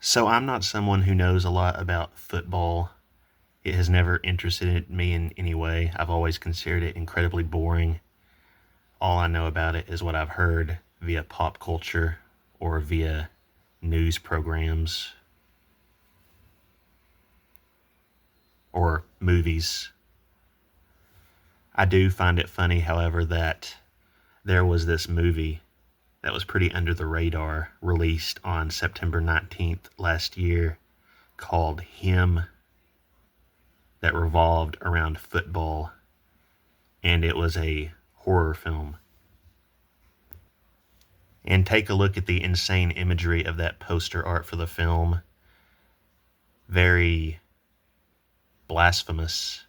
So I'm not someone who knows a lot about football. It has never interested me in any way. I've always considered it incredibly boring. All I know about it is what I've heard via pop culture or via news programs or movies. I do find it funny, however, that there was this movie that was pretty under the radar released on September 19th last year called Him, that revolved around football, and it was a horror film. And take a look at the insane imagery of that poster art for the film. Very blasphemous.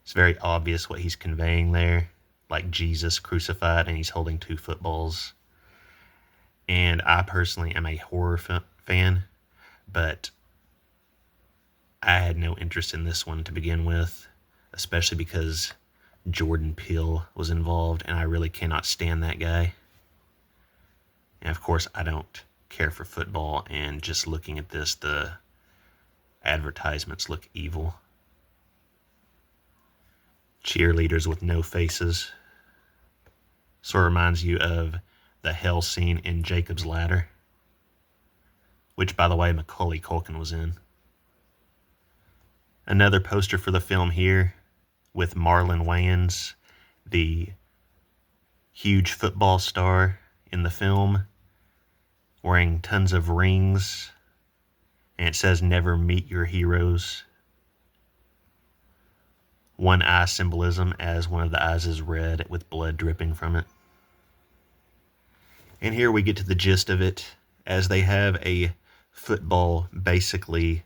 It's very obvious what he's conveying there, like Jesus crucified and he's holding two footballs. And I personally am a horror fan, but I had no interest in this one to begin with, especially because Jordan Peele was involved, and I really cannot stand that guy. And of course, I don't care for football, and just looking at this, the advertisements look evil. Cheerleaders with no faces. Sort of reminds you of the hell scene in Jacob's Ladder, which, by the way, Macaulay Culkin was in. Another poster for the film here with Marlon Wayans, the huge football star in the film, wearing tons of rings, and it says never meet your heroes. One eye symbolism, as one of the eyes is red with blood dripping from it. And here we get to the gist of it, as they have a football basically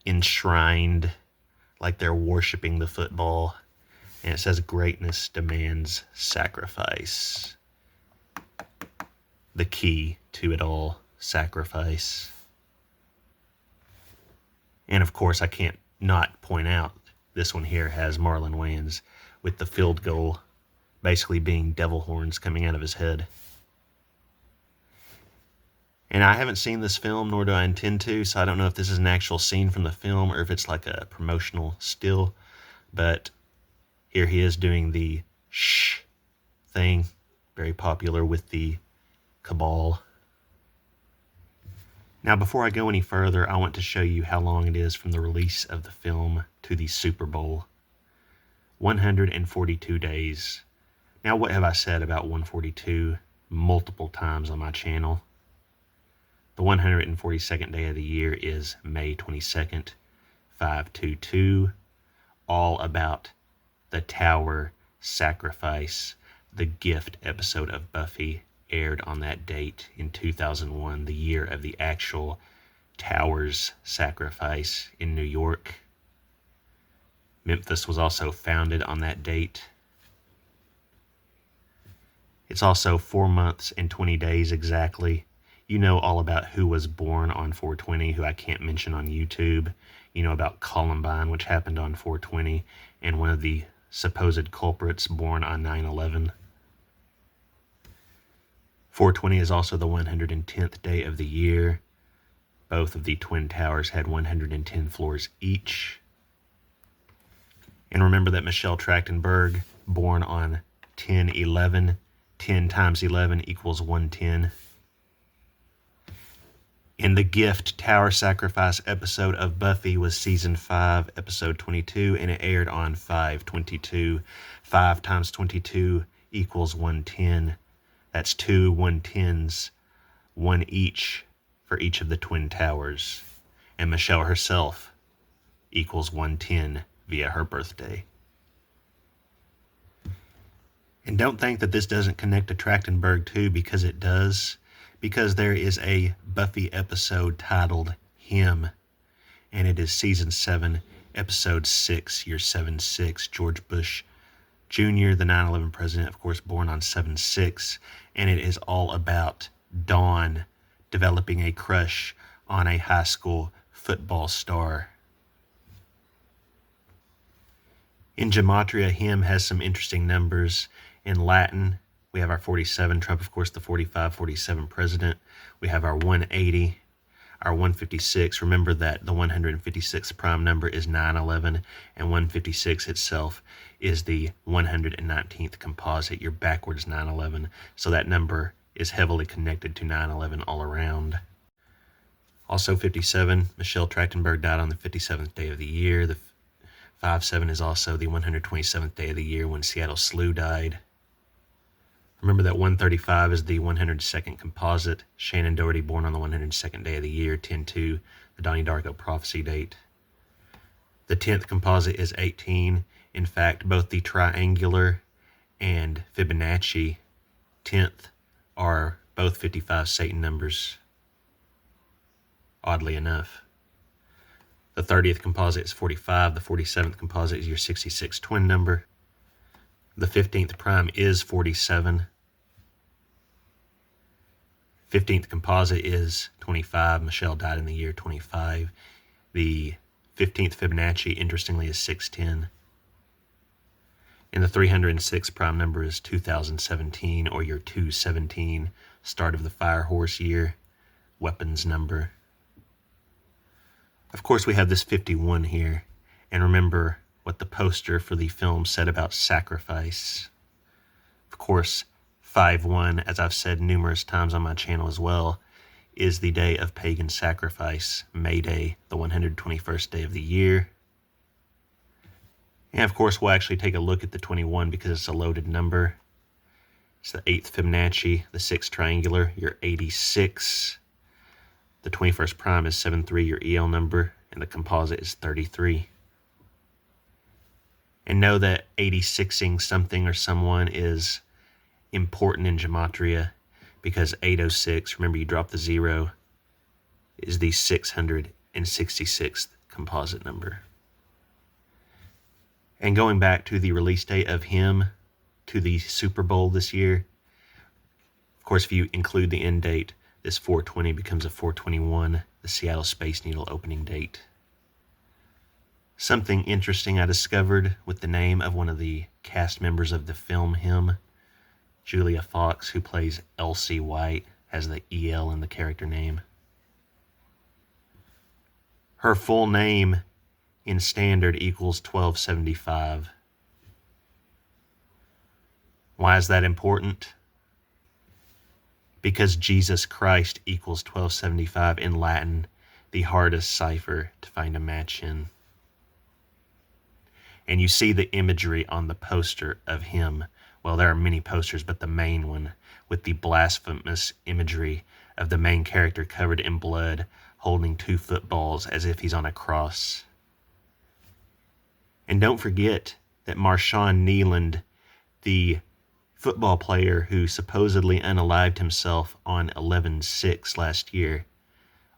enshrined, like they're worshiping the football. And it says greatness demands sacrifice. The key to it all, sacrifice. And of course, I can't not point out this one here has Marlon Wayans with the field goal basically being devil horns coming out of his head. And I haven't seen this film, nor do I intend to, so I don't know if this is an actual scene from the film or if it's like a promotional still. But here he is doing the shh thing, very popular with the cabal. Now, before I go any further, I want to show you how long it is from the release of the film to the Super Bowl. 142 days. Now, what have I said about 142 multiple times on my channel? The 142nd day of the year is May 22nd, 522, all about the Tower Sacrifice, the Gift episode of Buffy aired on that date in 2001, the year of the actual Towers sacrifice in New York. Memphis was also founded on that date. It's also 4 months and 20 days exactly. You know all about who was born on 420, who I can't mention on YouTube. You know about Columbine, which happened on 420, and one of the supposed culprits born on 9/11. 420 is also the 110th day of the year. Both of the Twin Towers had 110 floors each. And remember that Michelle Trachtenberg, born on 10/11, 10 times 11 equals 110. And the Gift Tower Sacrifice episode of Buffy was season 5, episode 22, and it aired on 5/22. 5 times 22 equals 110. That's 2 110s, one each for each of the Twin Towers. And Michelle herself equals 110 via her birthday. And don't think that this doesn't connect to Trachtenberg too, because it does. Because there is a Buffy episode titled Him, and it is season 7, episode 6, year 7/6, George Bush Jr., the 9/11 president, of course, born on 7/6, and it is all about Dawn developing a crush on a high school football star. In Gematria, Him has some interesting numbers. In Latin, we have our 47, Trump, of course, the 45, 47 president. We have our 180. our 156, remember that the 156th prime number is 911, and 156 itself is the 119th composite, your backwards 911. So that number is heavily connected to 911 all around. Also 57, Michelle Trachtenberg died on the 57th day of the year. The 57 is also the 127th day of the year when Seattle Slew died. Remember that 135 is the 102nd composite. Shannon Doherty born on the 102nd day of the year, 10/2, the Donnie Darko prophecy date. The 10th composite is 18. In fact, both the triangular and Fibonacci 10th are both 55 Satan numbers, oddly enough. The 30th composite is 45. The 47th composite is your 66 twin number. The 15th prime is 47. 15th composite is 25. Michelle died in the year 25. The 15th Fibonacci, interestingly, is 610. And the 306 prime number is 2017, or your 217, start of the Fire Horse year, weapons number. Of course, we have this 51 here. And remember what the poster for the film said about sacrifice. Of course, 5/1, as I've said numerous times on my channel as well, is the day of pagan sacrifice, May Day, the 121st day of the year. And of course, we'll actually take a look at the 21 because it's a loaded number. It's the 8th Fibonacci, the 6th triangular, your 86. The 21st prime is 73, your EL number, and the composite is 33. And know that 86ing something or someone is important in gematria because 806, remember you drop the 0, is the 666th composite number. And going back to the release date of him to the Super Bowl this year, of course, if you include the end date, this 420 becomes a 421, the Seattle Space Needle opening date. Something interesting I discovered with the name of one of the cast members of the film Him, Julia Fox, who plays Elsie White, has the EL in the character name. Her full name in standard equals 1275. Why is that important? Because Jesus Christ equals 1275 in Latin, the hardest cipher to find a match in. And you see the imagery on the poster of him. Well, there are many posters, but the main one with the blasphemous imagery of the main character covered in blood, holding 2 footballs as if he's on a cross. And don't forget that Marshawn Kneeland, the football player who supposedly unalived himself on 11/6 last year,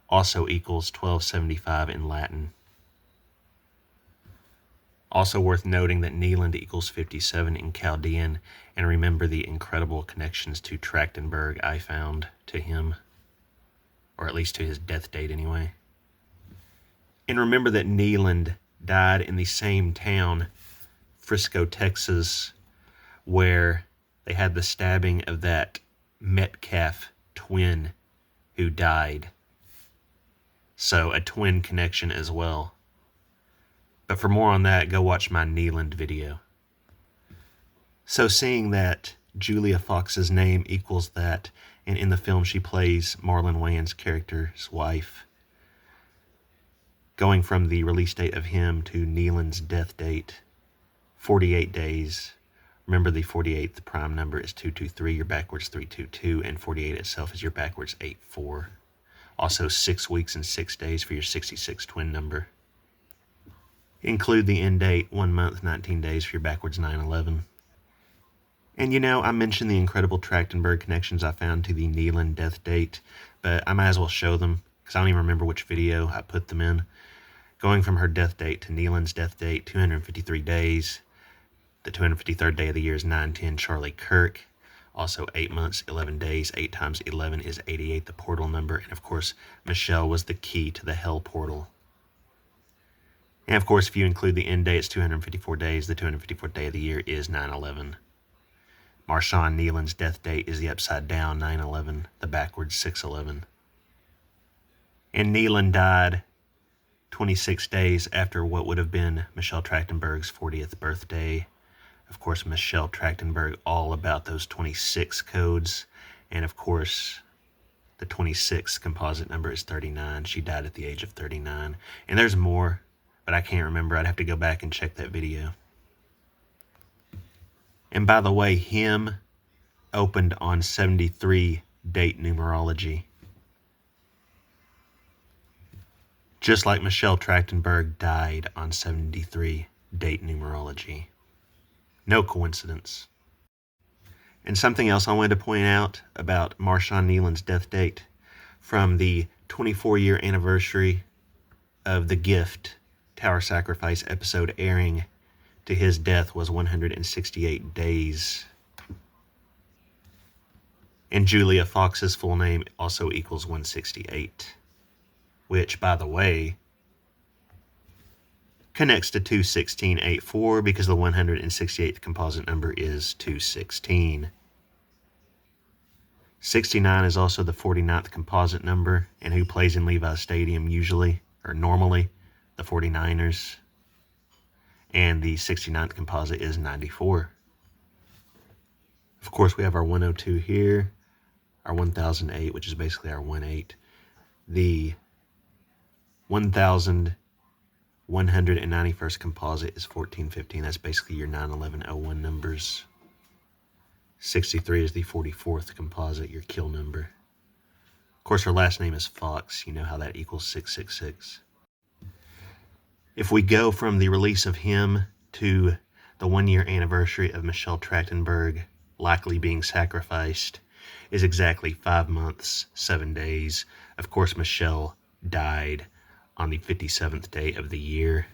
also equals 1275 in Latin. Also worth noting that Kneeland equals 57 in Chaldean, and remember the incredible connections to Trachtenberg I found to him, or at least to his death date anyway. And remember that Kneeland died in the same town, Frisco, Texas, where they had the stabbing of that Metcalf twin who died. So a twin connection as well. But for more on that, go watch my Kneeland video. So seeing that Julia Fox's name equals that, and in the film she plays Marlon Wayans' character's wife, going from the release date of him to Kneeland's death date, 48 days. Remember the 48th prime number is 223, your backwards 322, and 48 itself is your backwards 84. Also 6 weeks and 6 days for your 66 twin number. Include the end date, 1 month, 19 days for your backwards 911. And you know, I mentioned the incredible Trachtenberg connections I found to the Kneeland death date, but I might as well show them, because I don't even remember which video I put them in. Going from her death date to Kneeland's death date, 253 days. The 253rd day of the year is 910 Charlie Kirk. Also 8 months, 11 days. 8 times 11 is 88, the portal number. And of course, Michelle was the key to the hell portal. And of course, if you include the end date, it's 254 days. The 254th day of the year is 9/11. Marshawn Kneeland's death date is the upside down 9/11, the backwards 6/11. And Nealon died 26 days after what would have been Michelle Trachtenberg's 40th birthday. Of course, Michelle Trachtenberg, all about those 26 codes. And of course, the 26th composite number is 39. She died at the age of 39. And there's more, but I can't remember. I'd have to go back and check that video. And by the way, him opened on 73 date numerology. Just like Michelle Trachtenberg died on 73 date numerology. No coincidence. And something else I wanted to point out about Marshawn Nealon's death date. From the 24-year anniversary of The Gift Tower Sacrifice episode airing to his death was 168 days. And Julia Fox's full name also equals 168, which, by the way, connects to 21684 because the 168th composite number is 216. 69 is also the 49th composite number, and who plays in Levi's Stadium usually, or normally? The 49ers. And the 69th composite is 94. Of course, we have our 102 here, our 1008, which is basically our 18. The 1191st composite is 1415. That's basically your 91101 numbers. 63 is the 44th composite, your kill number. Of course, her last name is Fox. You know how that equals 666. If we go from the release of him to the 1-year anniversary of Michelle Trachtenberg likely being sacrificed, is exactly 5 months, 7 days. Of course, Michelle died on the 57th day of the year.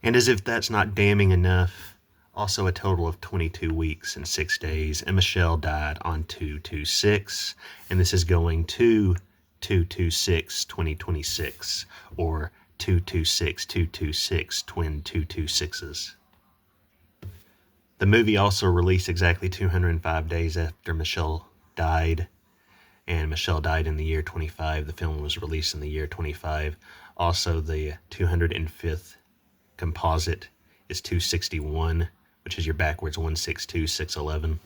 And as if that's not damning enough, also a total of 22 weeks and 6 days, and Michelle died on 2/26, and this is going to 2/26/2026, or 2/26/2/26, twin 2/26s. The movie also released exactly 205 days after Michelle died, and Michelle died in the year 25. The film was released in the year 25. Also, the 205th composite is 261, which is your backwards 162, 611.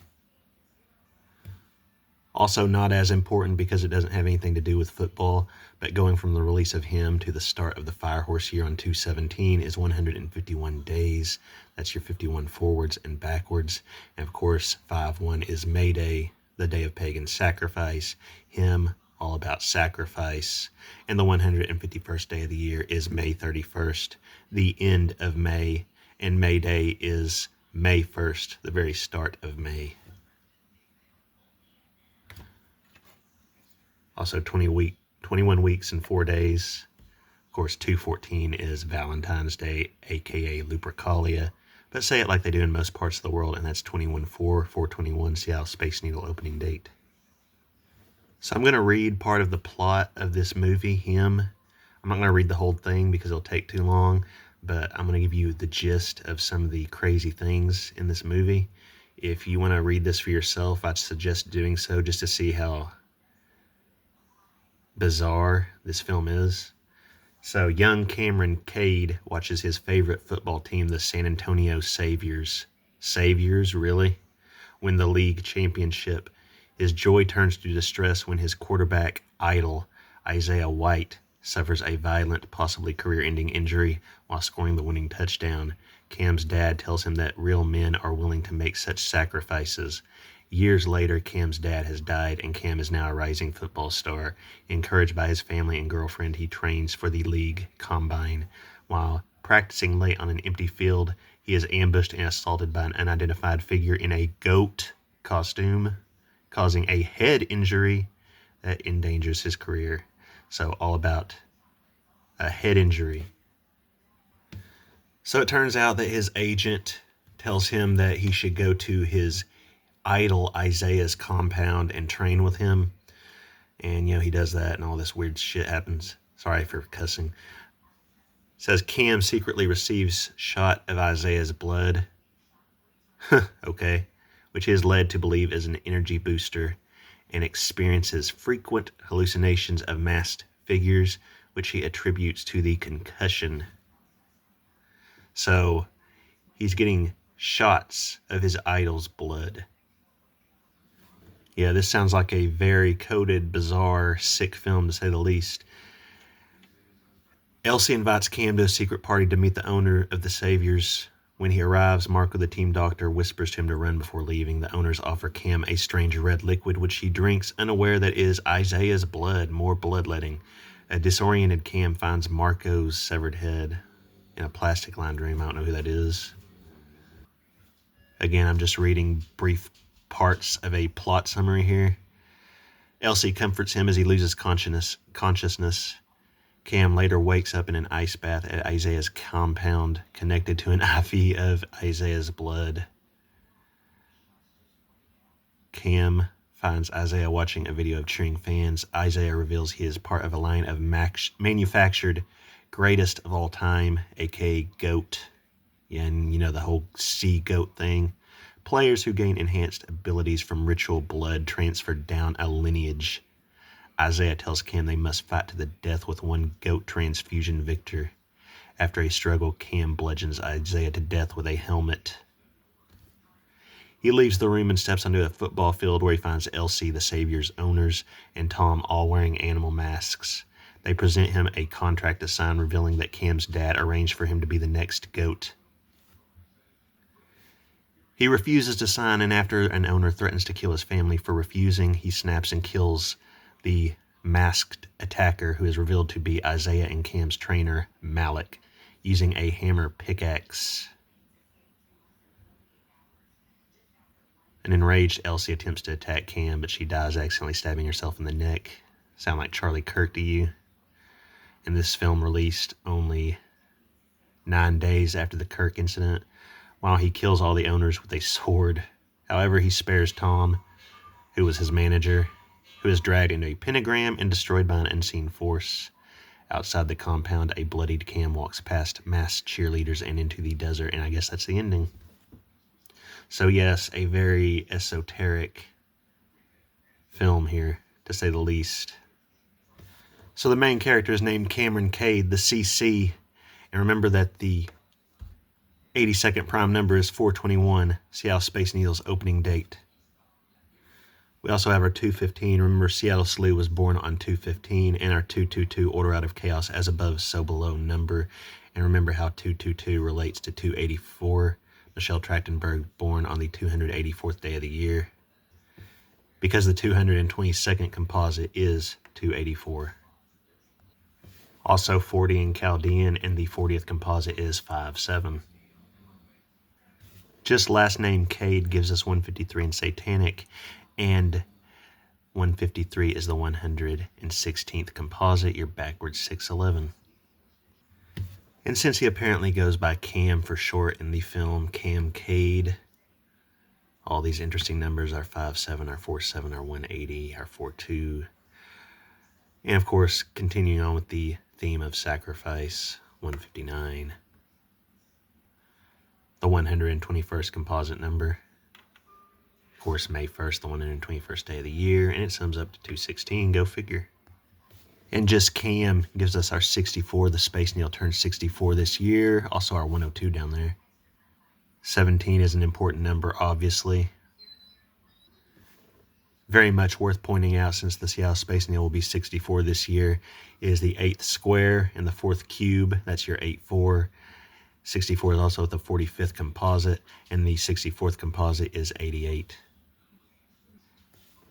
Also not as important because it doesn't have anything to do with football, but going from the release of him to the start of the Firehorse year on 2/17 is 151 days. That's your 51 forwards and backwards. And of course, 5/1 is May Day, the day of pagan sacrifice. Him, all about sacrifice. And the 151st day of the year is May 31st, the end of May. And May Day is May 1st, the very start of May. Also 21 weeks and 4 days. Of course, 2/14 is Valentine's Day, aka Lupercalia. But say it like they do in most parts of the world, and that's 21/4, 4/21, Seattle Space Needle opening date. So I'm going to read part of the plot of this movie, Him. I'm not going to read the whole thing because it'll take too long, but I'm going to give you the gist of some of the crazy things in this movie. If you want to read this for yourself, I'd suggest doing so just to see how bizarre this film is. So young Cameron Cade watches his favorite football team, the San Antonio Saviors. Saviors, really? Win the league championship. His joy turns to distress when his quarterback idol, Isaiah White, suffers a violent, possibly career-ending injury while scoring the winning touchdown. Cam's dad tells him that real men are willing to make such sacrifices. Years later, Cam's dad has died, and Cam is now a rising football star. Encouraged by his family and girlfriend, he trains for the league combine. While practicing late on an empty field, he is ambushed and assaulted by an unidentified figure in a goat costume, causing a head injury that endangers his career. So all about a head injury. So it turns out that his agent tells him that he should go to his idol Isaiah's compound and train with him. And, he does that and all this weird shit happens. Sorry for cussing. It says Cam secretly receives shot of Isaiah's blood. Okay. Which he is led to believe is an energy booster. and experiences frequent hallucinations of masked figures, which he attributes to the concussion. So he's getting shots of his idol's blood. Yeah, this sounds like a very coded, bizarre, sick film to say the least. Elsie invites Cam to a secret party to meet the owner of the Saviors. When he arrives, Marco, the team doctor, whispers to him to run before leaving. The owners offer Cam a strange red liquid, which he drinks, unaware that is Isaiah's blood, more bloodletting. A disoriented Cam finds Marco's severed head in a plastic-lined room. I don't know who that is. Again, I'm just reading brief parts of a plot summary here. Elsie comforts him as he loses consciousness. Cam later wakes up in an ice bath at Isaiah's compound, connected to an IV of Isaiah's blood. Cam finds Isaiah watching a video of cheering fans. Isaiah reveals he is part of a line of manufactured greatest of all time, aka GOAT. Yeah, and you know the whole G.O.A.T thing. Players who gain enhanced abilities from ritual blood transferred down a lineage. Isaiah tells Cam they must fight to the death with one GOAT transfusion victor. After a struggle, Cam bludgeons Isaiah to death with a helmet. He leaves the room and steps onto a football field where he finds Elsie, the Savior's owners, and Tom, all wearing animal masks. They present him a contract to sign, revealing that Cam's dad arranged for him to be the next GOAT. He refuses to sign, and after an owner threatens to kill his family for refusing, he snaps and kills the masked attacker, who is revealed to be Isaiah and Cam's trainer, Malik, using a hammer pickaxe. An enraged Elsie attempts to attack Cam, but she dies accidentally stabbing herself in the neck. Sound like Charlie Kirk to you? And this film released only 9 days after the Kirk incident, while he kills all the owners with a sword. However, he spares Tom, who was his manager, who is dragged into a pentagram and destroyed by an unseen force. Outside the compound, a bloodied Cam walks past masked cheerleaders and into the desert, and I guess that's the ending. So yes, a very esoteric film here, to say the least. So the main character is named Cameron Cade, the CC, and remember that the 82nd prime number is 421, Seattle Space Needle's opening date. We also have our 215. Remember, Seattle Slew was born on 215, and our 222 Order Out of Chaos, as above, so below number. And remember how 222 relates to 284. Michelle Trachtenberg, born on the 284th day of the year, because the 222nd composite is 284. Also 40 in Chaldean, and the 40th composite is 57. Just last name Cade gives us 153 in Satanic, and 153 is the 116th composite. You're backwards 611. And since he apparently goes by Cam for short in the film, Cam Cade, all these interesting numbers are 57, our 47, our 180, our 42. And of course, continuing on with the theme of sacrifice, 159. The 121st composite number. Of course, May 1st, the 121st day of the year, and it sums up to 216. Go figure. And just Cam gives us our 64. The Space Needle turns 64 this year. Also our 102 down there. 17 is an important number, obviously. Very much worth pointing out, since the Seattle Space Needle will be 64 this year, is the 8th square and the 4th cube. That's your 8-4. 64 is also the 45th composite, and the 64th composite is 88.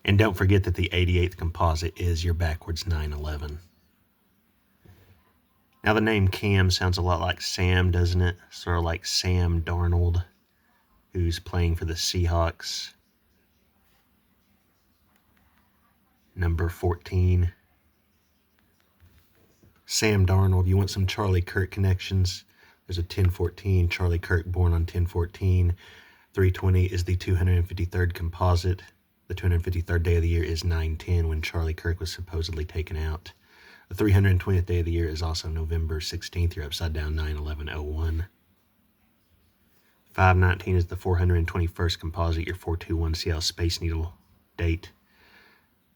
And don't forget that the 88th composite is your backwards 911. Now the name Cam sounds a lot like Sam, doesn't it? Sort of like Sam Darnold, who's playing for the Seahawks. Number 14. Sam Darnold, you want some Charlie Kirk connections? There's a 1014, Charlie Kirk born on 1014. 320 is the 253rd composite. The 253rd day of the year is 9/10, when Charlie Kirk was supposedly taken out. The 320th day of the year is also November 16th. You're upside down, 9/11/01. 519 is the 421st composite, your 421 Seattle Space Needle date.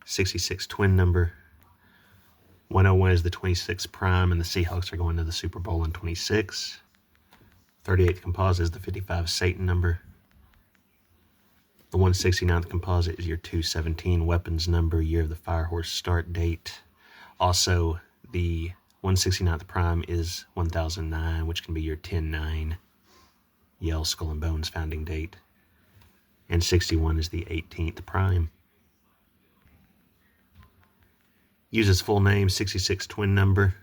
66 twin number. 101 is the 26th prime, and the Seahawks are going to the Super Bowl in 26. 38th composite is the 55 Satan number. The 169th composite is your 217 weapons number, year of the Firehorse start date. Also, the 169th prime is 1009, which can be your 10-9 Yale Skull and Bones founding date. And 61 is the 18th prime. Uses full name, 66 twin number,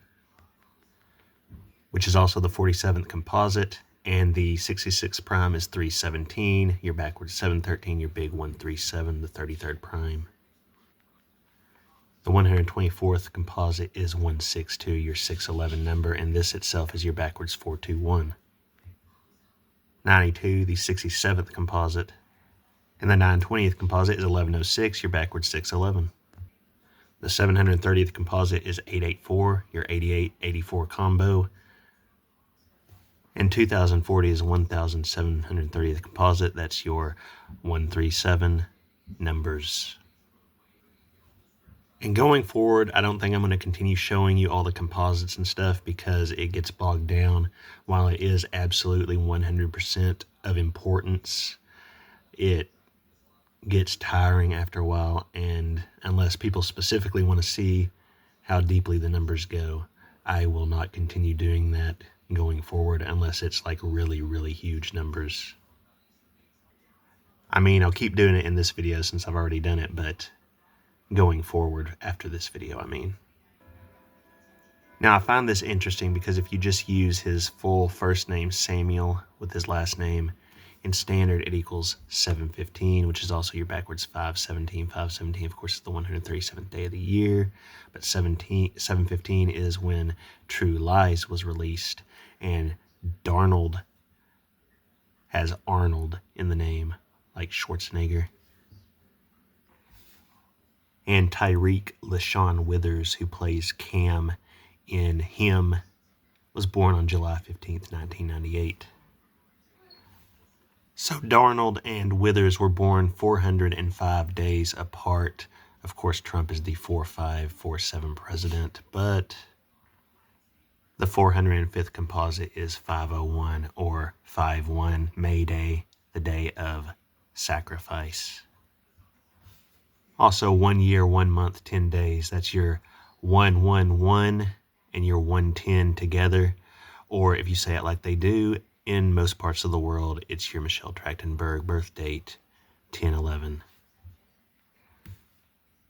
which is also the 47th composite. And the 66 prime is 317, your backwards 713, your big 137, the 33rd prime. The 124th composite is 162, your 611 number, and this itself is your backwards 421. 92, the 67th composite, and the 920th composite is 1106, your backwards 611. The 730th composite is 884, your 88-84 combo, and 2040 is 1730th composite, that's your 137 numbers. And going forward, I don't think I'm going to continue showing you all the composites and stuff because it gets bogged down. While it is absolutely 100% of importance, it gets tiring after a while, and unless people specifically want to see how deeply the numbers go, I will not continue doing that going forward unless it's like really, really huge numbers. I mean, I'll keep doing it in this video since I've already done it, but going forward after this video, I mean. Now, I find this interesting because if you just use his full first name, Samuel, with his last name, in standard, it equals 715, which is also your backwards 517. 517, of course, is the 137th day of the year, but 715 is when True Lies was released, and Darnold has Arnold in the name, like Schwarzenegger. And Tyreek LaShawn Withers, who plays Cam in Him, was born on July 15th, 1998. So Darnold and Withers were born 405 days apart. Of course, Trump is the 4547 president, but the 405th composite is 501 or 5-1, May Day, the day of sacrifice. Also, 1 year, 1 month, 10 days. That's your 111 and your 110 together. Or if you say it like they do in most parts of the world, it's your Michelle Trachtenberg birth date, 10/11.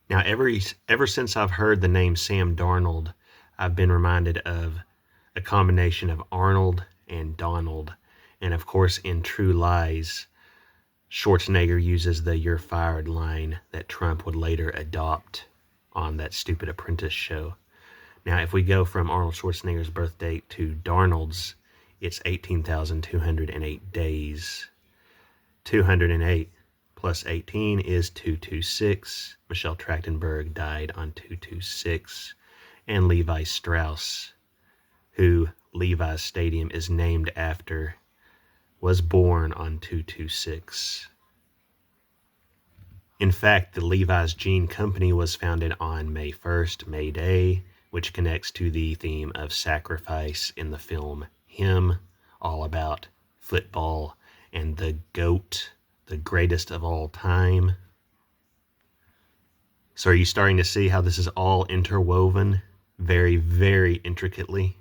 Now, ever since I've heard the name Sam Darnold, I've been reminded of a combination of Arnold and Donald. And of course, in True Lies, Schwarzenegger uses the "you're fired" line that Trump would later adopt on that stupid Apprentice show. Now, if we go from Arnold Schwarzenegger's birth date to Darnold's, it's 18,208 days. 208 plus 18 is 226. Michelle Trachtenberg died on 226. And Levi Strauss, who Levi's Stadium is named after, was born on 226. In fact, the Levi's Jean Company was founded on May 1st, May Day, which connects to the theme of sacrifice in the film Him, all about football and the GOAT, the greatest of all time. So are you starting to see how this is all interwoven very, very intricately?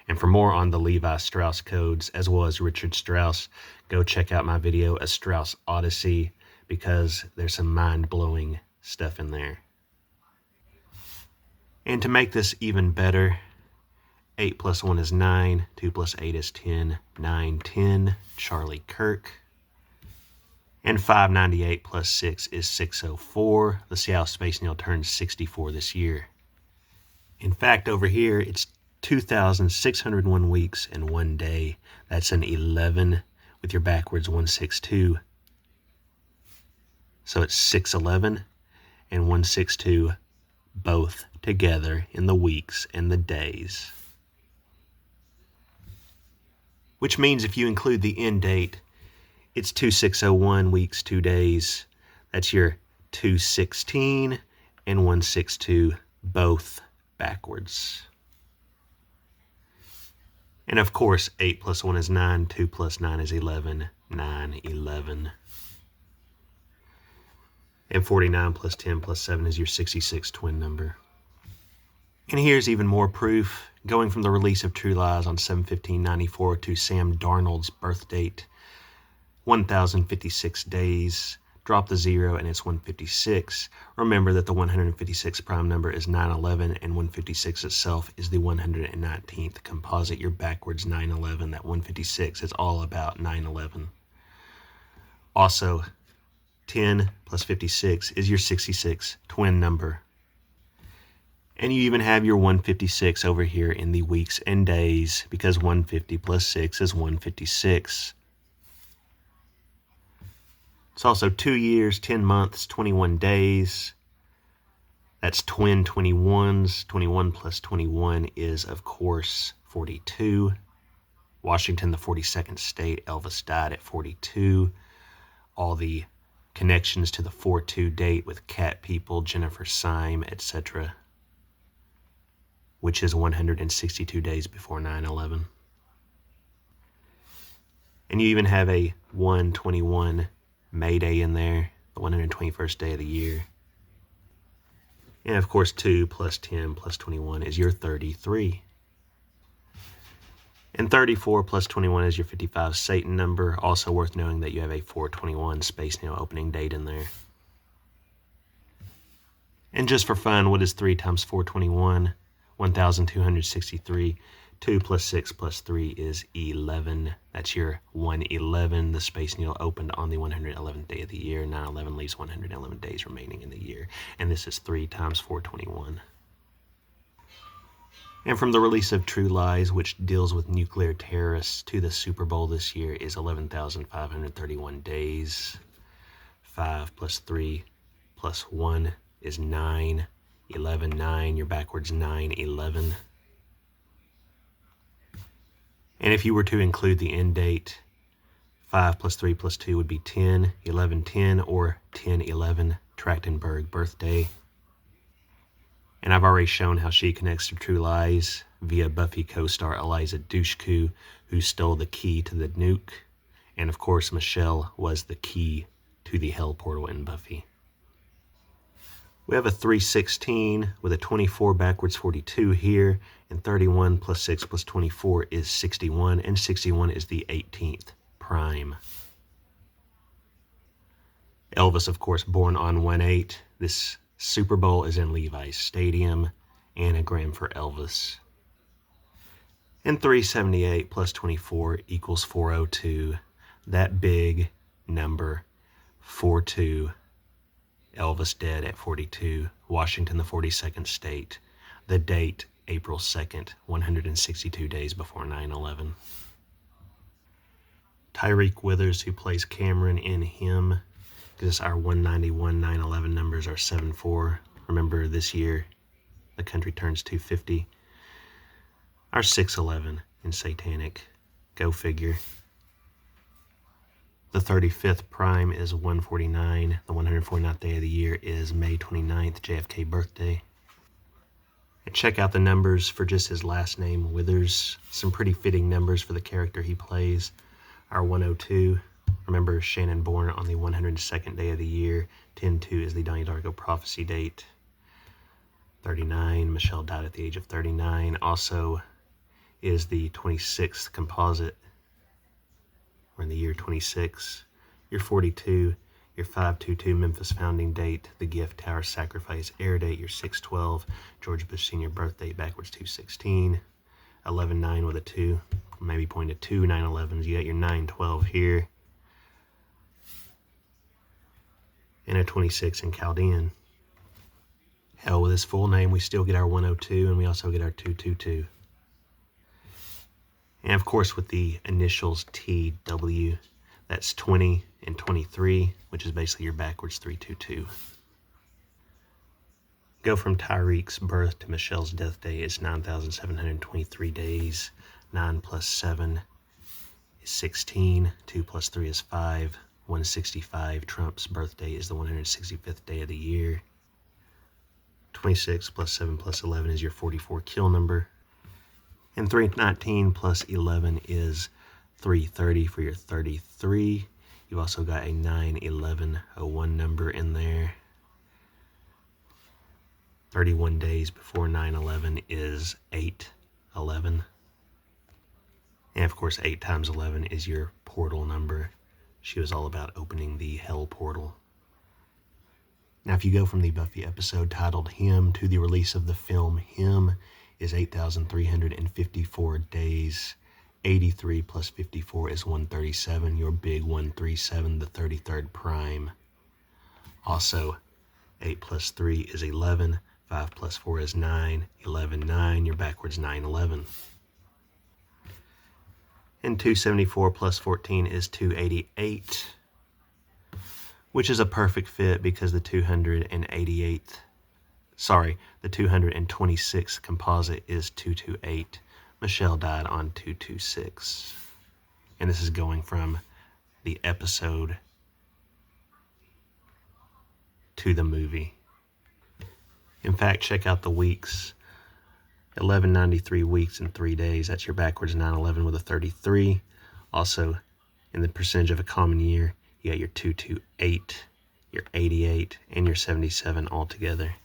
And for more on the Levi Strauss codes, as well as Richard Strauss, go check out my video, A Strauss Odyssey, because there's some mind-blowing stuff in there. And to make this even better, 8 plus 1 is 9, 2 plus 8 is 10, 9, 10, Charlie Kirk. And 598 plus 6 is 604. The Seattle Space Needle turns 64 this year. In fact, over here, it's 2,601 weeks and 1 day. That's an 11 with your backwards 162. So it's 611 and 162 both together in the weeks and the days. Which means if you include the end date, it's 2601 weeks, 2 days. That's your 216, and 162, both backwards. And of course, 8 plus 1 is 9, 2 plus 9 is 11, 9, 11. And 49 plus 10 plus 7 is your 66 twin number. And here's even more proof. Going from the release of True Lies on 7/15/94 to Sam Darnold's birth date, 1,056 days. Drop the 0 and it's 156. Remember that the 156 prime number is 911 and 156 itself is the 119th composite. You're backwards 911. That 156 is all about 911. Also, 10 plus 56 is your 66 twin number. And you even have your 156 over here in the weeks and days because 150 plus 6 is 156. It's also 2 years, 10 months, 21 days. That's twin 21s. 21 plus 21 is, of course, 42. Washington, the 42nd state. Elvis died at 42. All the connections to the 4-2 date with cat people, Jennifer Syme, etc., which is 162 days before 9/11. And you even have a 121 May Day in there, the 121st day of the year. And of course, 2 plus 10 plus 21 is your 33. And 34 plus 21 is your 55 Satan number. Also worth knowing that you have a 421 Space Needle opening date in there. And just for fun, what is 3 times 421? 1,263. 2 plus 6 plus 3 is 11. That's your 111. The Space Needle opened on the 111th day of the year. 9/11 leaves 111 days remaining in the year. And this is 3 times 421. And from the release of True Lies, which deals with nuclear terrorists, to the Super Bowl this year is 11,531 days. 5 plus 3 plus 1 is 9. 11, 9. You're backwards 9, 11. And if you were to include the end date, 5 plus 3 plus 2 would be 10, 11, 10, or 10, 11, Trachtenberg birthday. And I've already shown how she connects to True Lies via Buffy co-star Eliza Dushku, who stole the key to the nuke. And of course, Michelle was the key to the Hell portal in Buffy. We have a 316 with a 24 backwards 42 here, and 31 plus 6 plus 24 is 61, and 61 is the 18th prime. Elvis, of course, born on 1/8. This Super Bowl is in Levi's Stadium. Anagram for Elvis. And 378 plus 24 equals 402. That big number, 42. Elvis dead at 42. Washington, the 42nd state. The date, April 2nd, 162 days before 9/11. Tyreek Withers, who plays Cameron in Him, because our 191 9/11 numbers are 74. Remember, this year, the country turns 250. Our 611 in Satanic. Go figure. The 35th prime is 149. The 149th day of the year is May 29th, JFK birthday. And check out the numbers for just his last name, Withers. Some pretty fitting numbers for the character he plays. Our 102. Remember, Shannon born on the 102nd day of the year. 10/2 is the Donnie Darko prophecy date. 39. Michelle died at the age of 39. Also is the 26th composite. We're in the year 26. You're 42. Your 5/22 Memphis founding date. The Gift Tower sacrifice air date. Your 6/12 George Bush Sr. birth date backwards 2/16. 11/9 with a 2. Maybe point to 2 9/11s. You got your 9/12 here. And a 26 in Chaldean. Hell, with his full name, we still get our 102, and we also get our 222. And of course, with the initials TW, that's 20 and 23, which is basically your backwards 322. Go from Tyreek's birth to Michelle's death day is 9,723 days. 9 plus 7 is 16. 2 plus 3 is 5. 165. Trump's birthday is the 165th day of the year. 26 plus 7 plus 11 is your 44 kill number. And 319 plus 11 is 330 for your 33. You've also got a 91101 number in there. 31 days before 9/11 is 8/11. And of course, 8 times 11 is your portal number. She was all about opening the hell portal. Now, if you go from the Buffy episode titled Him to the release of the film Him is 8,354 days. 83 plus 54 is 137. Your big 137, the 33rd prime. Also, 8 plus 3 is 11. 5 plus 4 is 9. 11, 9. You're backwards 9/11. And 274 plus 14 is 288. Which is a perfect fit because the 226th composite is 228. Michelle died on 226. And this is going from the episode to the movie. In fact, check out the weeks. 1193 weeks in 3 days. That's your backwards 9/11 with a 33. Also, in the percentage of a common year, you got your 228, your 88, and your 77 all together.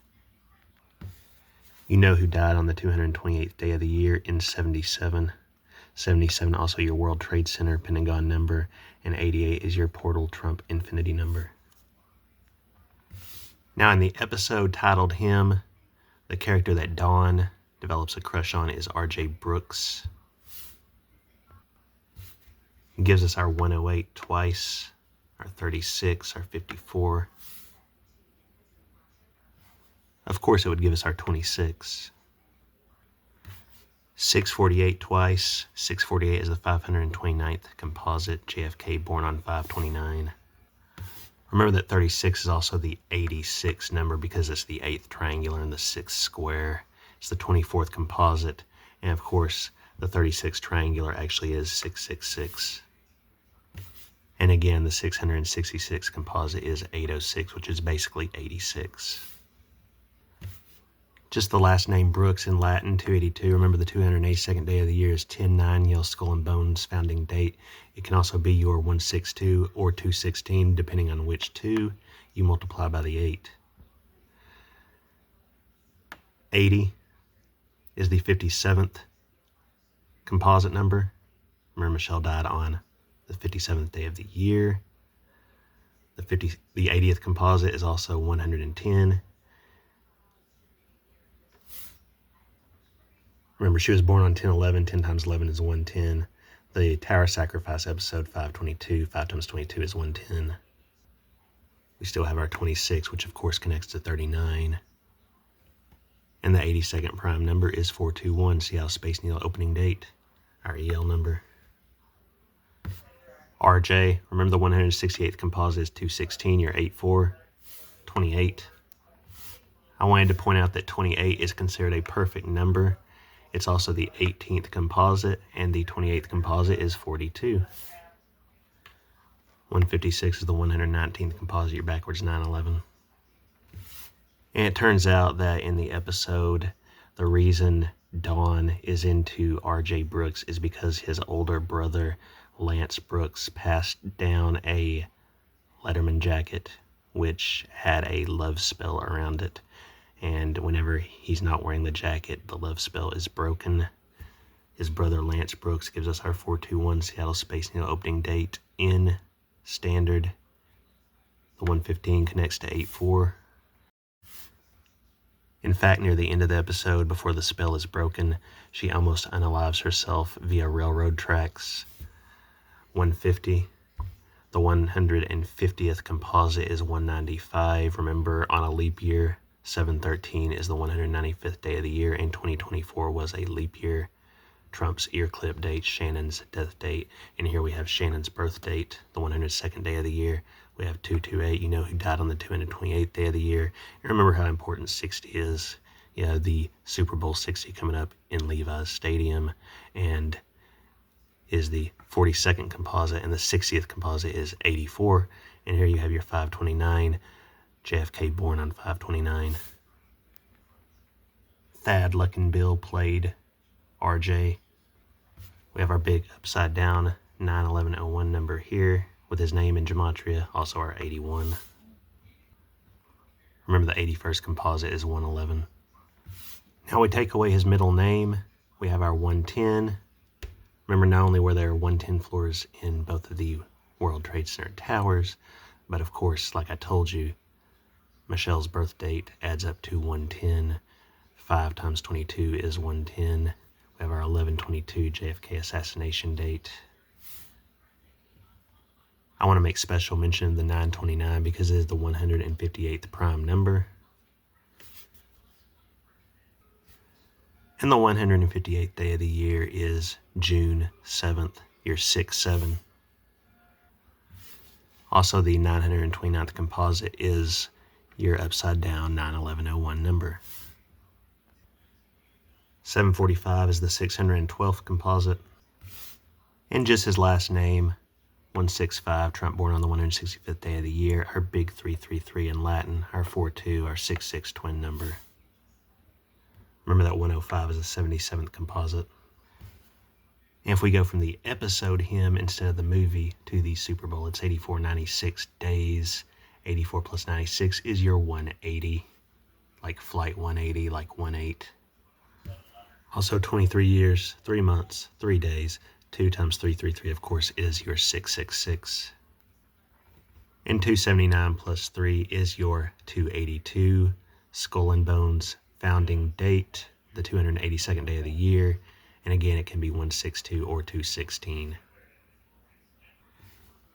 You know who died on the 228th day of the year in 77. 77 also your World Trade Center Pentagon number, and 88 is your Portal Trump Infinity number. Now, in the episode titled Him, the character that Dawn develops a crush on is R.J. Brooks. He gives us our 108 twice, our 36, our 54. Of course, it would give us our 26. 648 twice. 648 is the 529th composite. JFK born on 529. Remember that 36 is also the 86 number because it's the 8th triangular and the 6th square. It's the 24th composite. And of course, the 36 triangular actually is 666. And again, the 666 composite is 806, which is basically 86. Just the last name Brooks in Latin, 282. Remember, the 282nd day of the year is 10/9, Yale Skull and Bones founding date. It can also be your 162 or 216, depending on which 2 you multiply by the 8. 80 is the 57th composite number. Remember, Michelle died on the 57th day of the year. The 80th composite is also 110. Remember, she was born on 10/11. 10 times 11 is 110. The Tower Sacrifice episode 522. 5 times 22 is 110. We still have our 26, which of course connects to 39. And the 82nd prime number is 421. Seattle Space Needle opening date. Our EL number. RJ, remember the 168th composite is 216. You're 84. 28. I wanted to point out that 28 is considered a perfect number. It's also the 18th composite, and the 28th composite is 42. 156 is the 119th composite. You're backwards 9/11. And it turns out that in the episode, the reason Dawn is into R.J. Brooks is because his older brother, Lance Brooks, passed down a Letterman jacket, which had a love spell around it. And whenever he's not wearing the jacket, the love spell is broken. His brother Lance Brooks gives us our 421 Seattle Space Needle opening date in standard. The 115 connects to 84. In fact, near the end of the episode, before the spell is broken, she almost unalives herself via railroad tracks. 150. The 150th composite is 195. Remember, on a leap year, 7/13 is the 195th day of the year, and 2024 was a leap year. Trump's ear clip date, Shannon's death date, and here we have Shannon's birth date, the 102nd day of the year. We have 228, you know who died on the 228th day of the year. And remember how important 60 is. You know, the Super Bowl 60 coming up in Levi's Stadium, and is the 42nd composite, and the 60th composite is 84. And here you have your 529, JFK born on 529. Thad Luckinbill played RJ. We have our big upside down 91101 number here with his name in gematria, also our 81. Remember the 81st composite is 111. Now we take away his middle name. We have our 110. Remember, not only were there 110 floors in both of the World Trade Center towers, but of course, like I told you, Michelle's birth date adds up to 110. 5 times 22 is 110. We have our 11/22 JFK assassination date. I want to make special mention of the 929 because it is the 158th prime number. And the 158th day of the year is June 7th, year 67. Also, the 929th composite is your upside down 91101 number. 745 is the 612th composite. And just his last name, 165, Trump born on the 165th day of the year, our big 333 in Latin, our 42, our 66 twin number. Remember that 105 is the 77th composite. And if we go from the episode hymn instead of the movie to the Super Bowl, it's 8496 days. 84 plus 96 is your 180, like flight 180, like 18. Also 23 years, 3 months, 3 days. 2 times 333, of course, is your 666. And 279 plus 3 is your 282. Skull and Bones founding date, the 282nd day of the year. And again, it can be 162 or 216.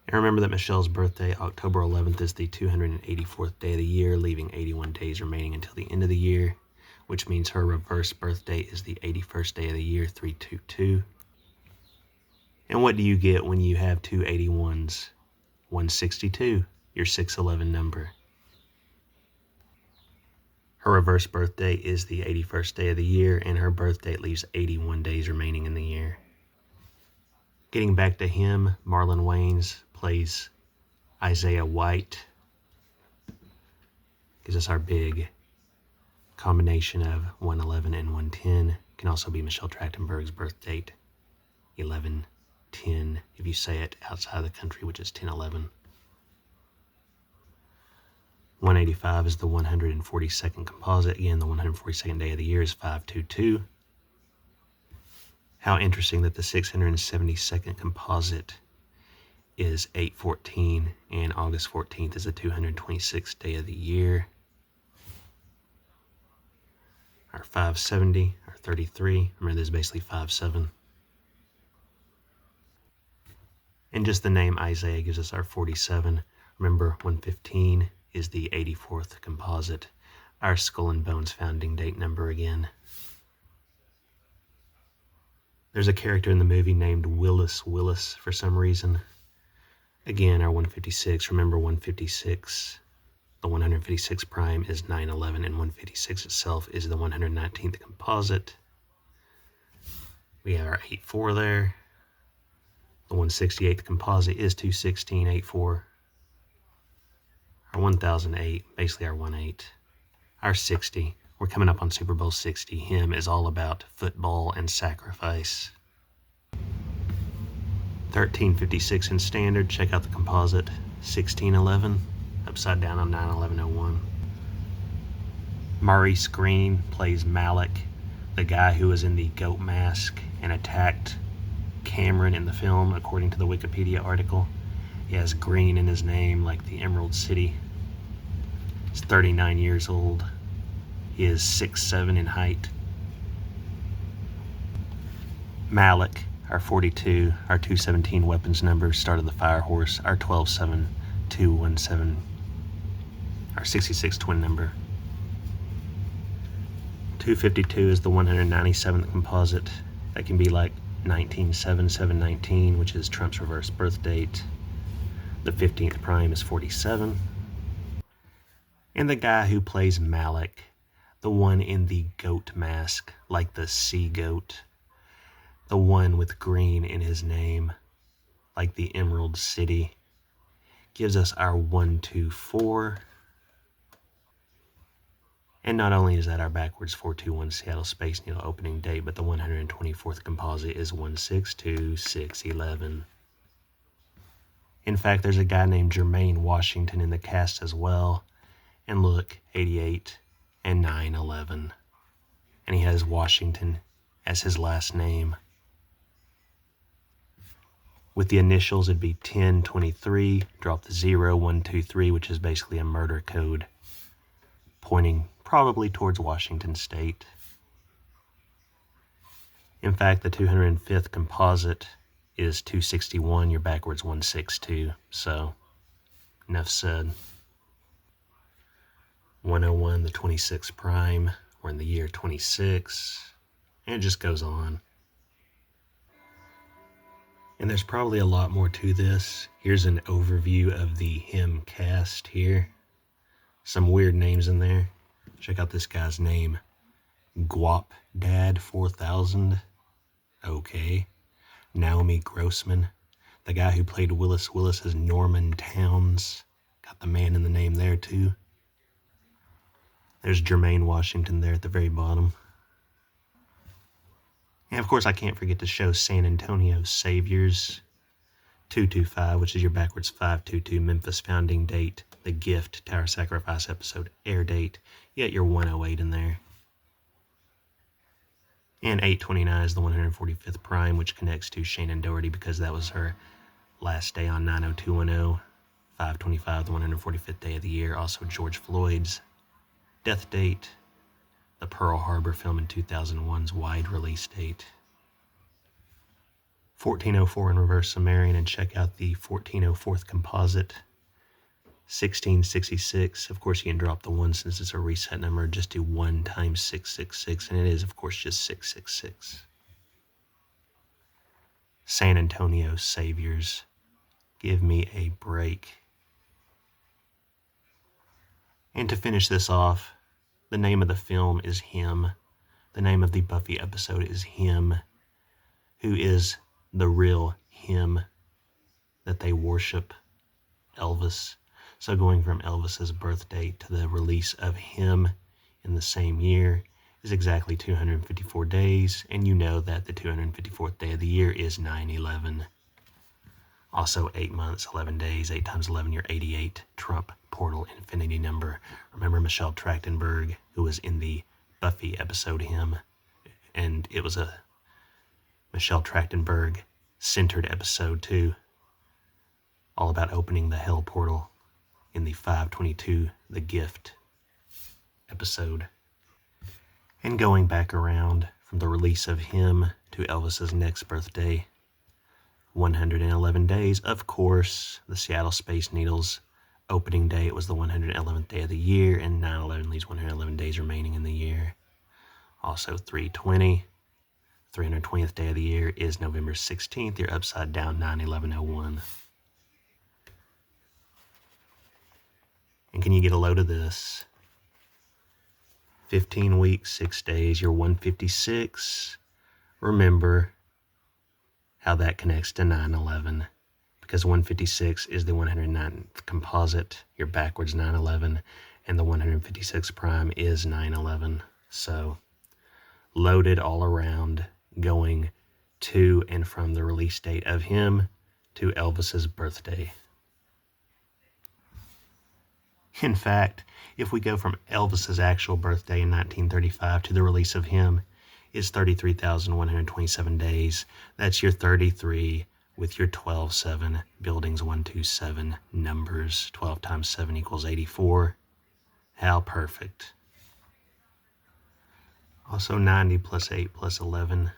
And remember that Michelle's birthday, October 11th, is the 284th day of the year, leaving 81 days remaining until the end of the year, which means her reverse birth date is the 81st day of the year, 322. And what do you get when you have two 81s? 162, your 611 number. Her reverse birth date is the 81st day of the year, and her birth date leaves 81 days remaining in the year. Getting back to him, Marlon Wayans plays Isaiah White. Gives us our big combination of 111 and 110. Can also be Michelle Trachtenberg's birth date, 11/10, if you say it outside of the country, which is 10/11. 185 is the 142nd composite. Again, the 142nd day of the year is 522. How interesting that the 672nd composite is 8/14, and August 14th is the 226th day of the year. Our 570, our 33, remember this is basically 57. And just the name Isaiah gives us our 47. Remember, 115 is the 84th composite, our Skull and Bones founding date number again. There's a character in the movie named Willis for some reason. Again, our 156, remember 156, the 156 prime is 911, and 156 itself is the 119th composite. We have our 84 there. The 168th composite is 21684. Our 1008, basically our 18. Our 60, we're coming up on Super Bowl 60. Him is all about football and sacrifice. 1356 in standard, check out the composite. 1611, upside down on 91101. Maurice Green plays Malik, the guy who was in the goat mask and attacked Cameron in the film, according to the Wikipedia article. He has green in his name, like the Emerald City. He's 39 years old. He is 6'7" in height. Malik, our 42, our 217 weapons number, started the Fire Horse, our 127217, our 66 twin number. 252 is the 197th composite. That can be like 197719, which is Trump's reverse birth date. The 15th prime is 47. And the guy who plays Malik, the one in the goat mask, like the sea goat, the one with green in his name, like the Emerald City, gives us our 124. And not only is that our backwards 421 Seattle Space Needle opening date, but the 124th composite is 162611. In fact, there's a guy named Jermaine Washington in the cast as well. And look, 88 and 911. And he has Washington as his last name. With the initials, it'd be 1023, drop the 0123, which is basically a murder code pointing probably towards Washington State. In fact, the 205th composite is 261, you're backwards 162, so enough said. 101, the 26 prime, we're in the year 26, and it just goes on. And there's probably a lot more to this. Here's an overview of the him cast here. Some weird names in there. Check out this guy's name. G.O.A.T Dad 4000. Okay. Naomi Grossman. The guy who played Willis Willis as Norman Towns. Got the man in the name there too. There's Jermaine Washington there at the very bottom. And of course I can't forget to show San Antonio Saviors. 225, which is your backwards 522 Memphis founding date. The Gift Tower Sacrifice episode air date. You got your 108 in there. And 829 is the 145th prime, which connects to Shannon Doherty because that was her last day on 90210. 525, the 145th day of the year. Also George Floyd's death date. The Pearl Harbor film in 2001's wide release date. 1404 in reverse Sumerian, and check out the 1404th composite. 1666. Of course, you can drop the 1 since it's a reset number. Just do 1 times 666, and it is, of course, just 666. San Antonio Saviors. Give me a break. And to finish this off, the name of the film is Him. The name of the Buffy episode is Him, who is the real him that they worship, Elvis. So going from Elvis's birth date to the release of Him in the same year is exactly 254 days, and you know that the 254th day of the year is 9/11. Also 8 months, 11 days, 8 times 11, you're 88, Trump portal infinity number. Remember Michelle Trachtenberg, who was in the Buffy episode Him, and it was a Michelle Trachtenberg centered episode too, all about opening the hell portal in the 522 The Gift episode. And going back around from the release of Him to Elvis's next birthday, 111 days. Of course, the Seattle Space Needle's opening day, it was the 111th day of the year, and 9/11 leaves 111 days remaining in the year. Also 320. 320th day of the year is November 16th. You're upside down 9/11/01. And can you get a load of this? 15 weeks, 6 days, you're 156. Remember how that connects to 9/11. Because 156 is the 109th composite. You're backwards 9/11. And the 156 prime is 9/11. So loaded all around, going to and from the release date of Him to Elvis's birthday. In fact, if we go from Elvis's actual birthday in 1935 to the release of Him, it's 33,127 days. That's your 33 with your 12-7 buildings 127 numbers. 12 times 7 equals 84. How perfect. Also 90 plus 8 plus 11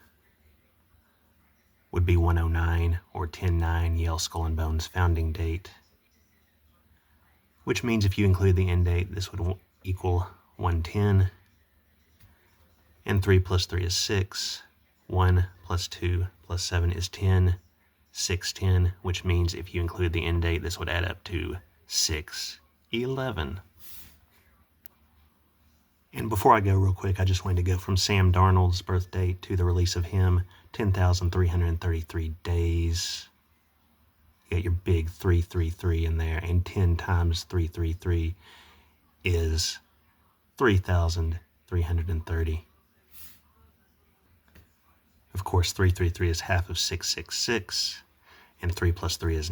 would be 109, or 10/9, Yale Skull and Bones founding date. Which means if you include the end date, this would equal 110. And 3 plus 3 is 6. 1 plus 2 plus 7 is 10. 610, which means if you include the end date, this would add up to 611. And before I go real quick, I just wanted to go from Sam Darnold's birth date to the release of him, 10,333 days. You got your big 333 in there, and 10 times 333 is 3,330. Of course, 333 is half of 666, and 3 plus 3 is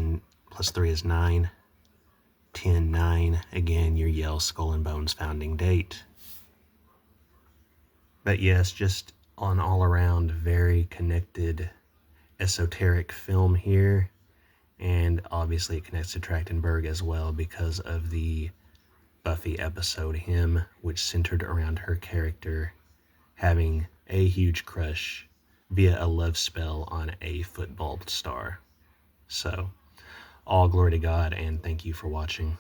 9. 10, 9, again, your Yale Skull and Bones founding date. But yes, just an all-around very connected esoteric film here. And obviously it connects to Trachtenberg as well because of the Buffy episode Him, which centered around her character having a huge crush via a love spell on a football star. So, all glory to God, and thank you for watching.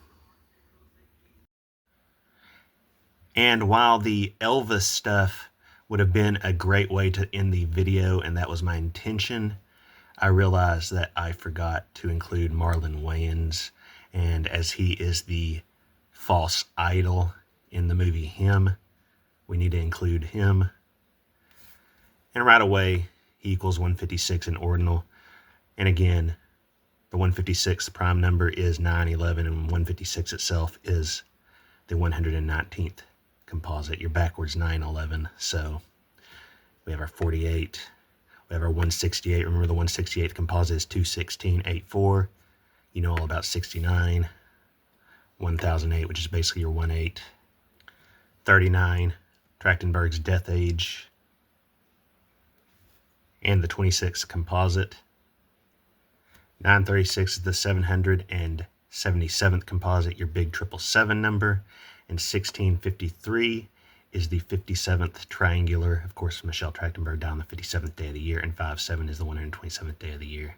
And while the Elvis stuff would have been a great way to end the video, and that was my intention, I realized that I forgot to include Marlon Wayans, and as he is the false idol in the movie Him, we need to include him. And right away, he equals 156 in ordinal. And again, the 156th prime number is 911, and 156 itself is the 119th composite. You're backwards 911. So we have our 48. We have our 168. Remember, the 168th composite is 21684. You know all about 69. 1008, which is basically your 18. 39, Trachtenberg's death age. And the 26th composite. 936 is the 777th composite, your big 777 number. And 1653 is the 57th triangular. Of course, Michelle Trachtenberg died on the 57th day of the year, and 57 is the 127th day of the year.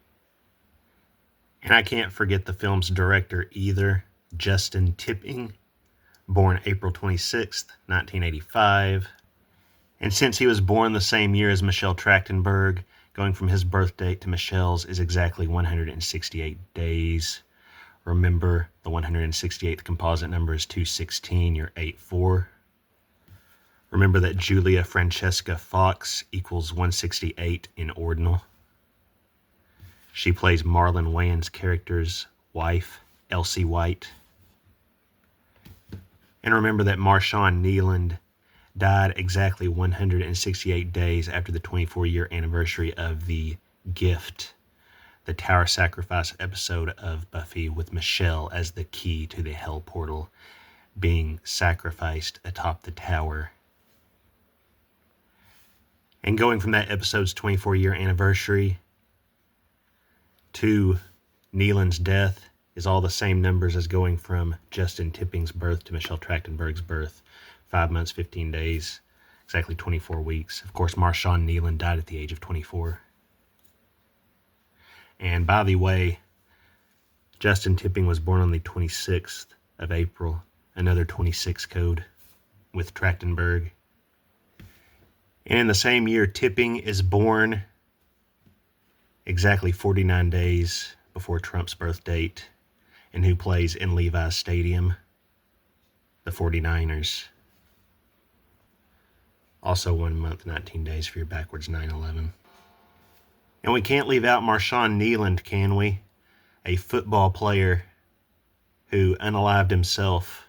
And I can't forget the film's director either, Justin Tipping, born April 26th, 1985. And since he was born the same year as Michelle Trachtenberg, going from his birth date to Michelle's is exactly 168 days. Remember, the 168th composite number is 216, you're 84. Remember that Julia Francesca Fox equals 168 in ordinal. She plays Marlon Wayans' character's wife, Elsie White. And remember that Marshawn Neeland died exactly 168 days after the 24-year anniversary of The Gift, the Tower Sacrifice episode of Buffy, with Michelle as the key to the Hell Portal being sacrificed atop the tower. And going from that episode's 24-year anniversary to Neeland's death is all the same numbers as going from Justin Tipping's birth to Michelle Trachtenberg's birth. 5 months, 15 days, exactly 24 weeks. Of course, Marshawn Neeland died at the age of 24. And by the way, Justin Tipping was born on the 26th of April, another 26 code with Trachtenberg. And in the same year, Tipping is born exactly 49 days before Trump's birth date, and who plays in Levi's Stadium, the 49ers. Also 1 month, 19 days for your backwards 9/11. And we can't leave out Marshawn Neeland, can we? A football player who unalived himself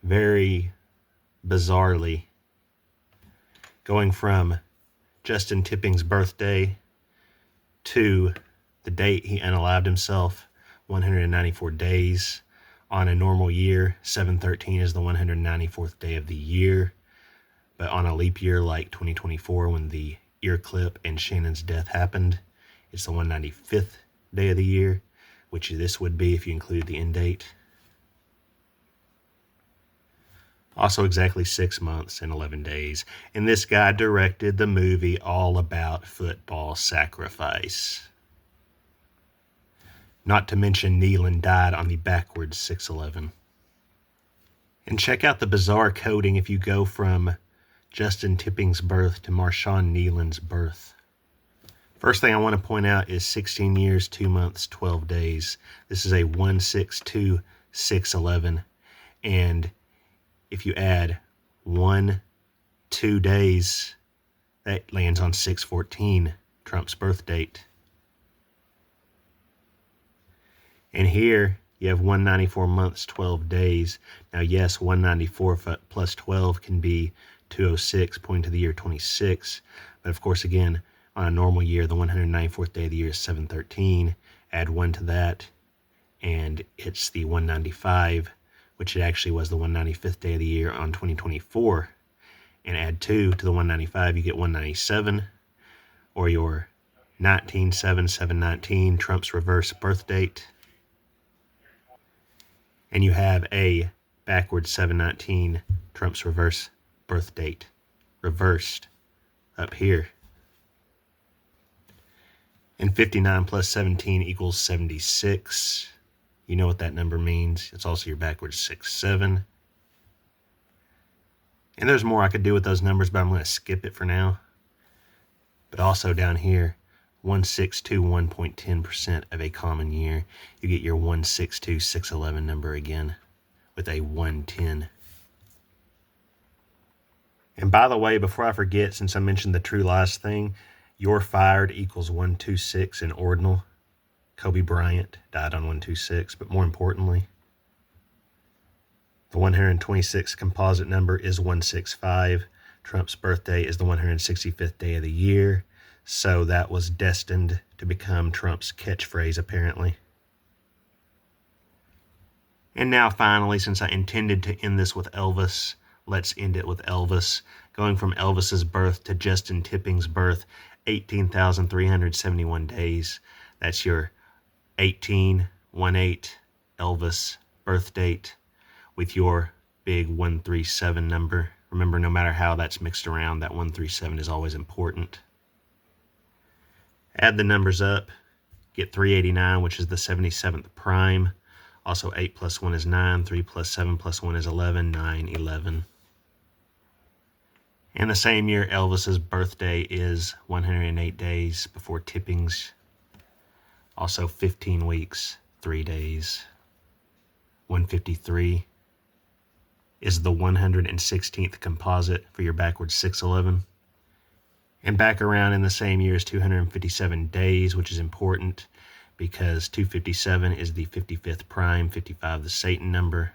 very bizarrely, going from Justin Tipping's birthday to the date he unalived himself, 194 days. On a normal year, 7/13 is the 194th day of the year. But on a leap year like 2024, when the ear clip and Shannon's death happened, it's the 195th day of the year, which this would be if you include the end date. Also exactly 6 months and 11 days. And this guy directed the movie all about football sacrifice. Not to mention Neeland died on the backwards 6/11. And check out the bizarre coding if you go from Justin Tipping's birth to Marshawn Neeland's birth. First thing I want to point out is 16 years, 2 months, 12 days. This is a 162-611. And if you add 2 days. That lands on 6/14, Trump's birth date. And here you have 194 months, 12 days. Now, yes, 194 plus 12 can be 206, pointing to the year 26. But of course, again, on a normal year, the 194th day of the year is 7/13. Add 1 to that, and it's the 195, which it actually was the 195th day of the year on 2024. And add 2 to the 195, you get 197, or your 19/7/7/19, Trump's reverse birth date. And you have a backwards 7/19, Trump's reverse birth date, reversed up here. And 59 plus 17 equals 76. You know what that number means. It's also your backwards 6/7. And there's more I could do with those numbers, but I'm going to skip it for now. But also down here, 1621.10% of a common year. You get your 162611 number again with a 110. And by the way, before I forget, since I mentioned the true lies thing, you're fired equals 126 in ordinal. Kobe Bryant died on 126, but more importantly, the 126th composite number is 165. Trump's birthday is the 165th day of the year, so that was destined to become Trump's catchphrase, apparently. And now, finally, since I intended to end this with Elvis, let's end it with Elvis. Going from Elvis's birth to Justin Tipping's birth, 18,371 days. That's your 1818 Elvis birth date with your big 137 number. Remember, no matter how that's mixed around, that 137 is always important. Add the numbers up, get 389, which is the 77th prime. Also, 8 plus 1 is 9, 3 plus 7 plus 1 is 11, 9, 11. And the same year, Elvis's birthday is 108 days before Tipping's. Also, 15 weeks, 3 days. 153 is the 116th composite for your backwards 611. And back around in the same year is 257 days, which is important because 257 is the 55th prime, 55 the Satan number.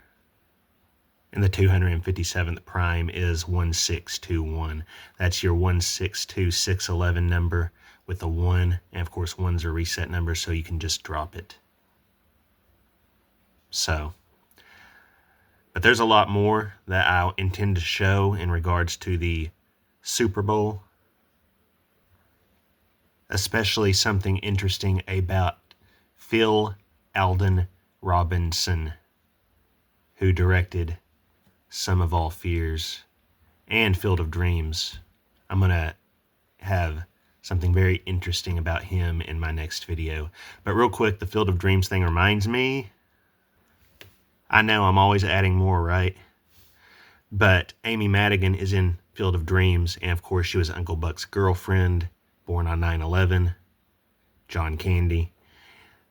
And the 257th prime is 1621. That's your 162611 number with a 1. And of course, 1's a reset number, so you can just drop it. So, but there's a lot more that I intend to show in regards to the Super Bowl, especially something interesting about Phil Alden Robinson, who directed Sum of All Fears and Field of Dreams. I'm going to have something very interesting about him in my next video. But real quick, the Field of Dreams thing reminds me, I know I'm always adding more, right? But Amy Madigan is in Field of Dreams, and of course she was Uncle Buck's girlfriend, born on 9/11, John Candy,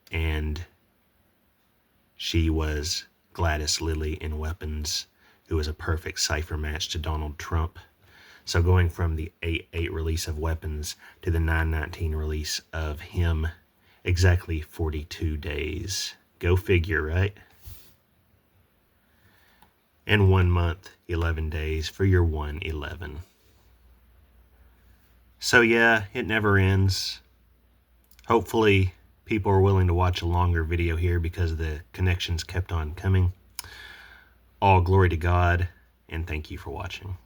and she was Gladys Lilly in Weapons, who was a perfect cipher match to Donald Trump. So going from the 8/8 release of Weapons to the 9/19 release of him, exactly 42 days. Go figure, right? And 1 month, 11 days for your 111. So yeah, it never ends. Hopefully people are willing to watch a longer video here because the connections kept on coming. All glory to God, and thank you for watching.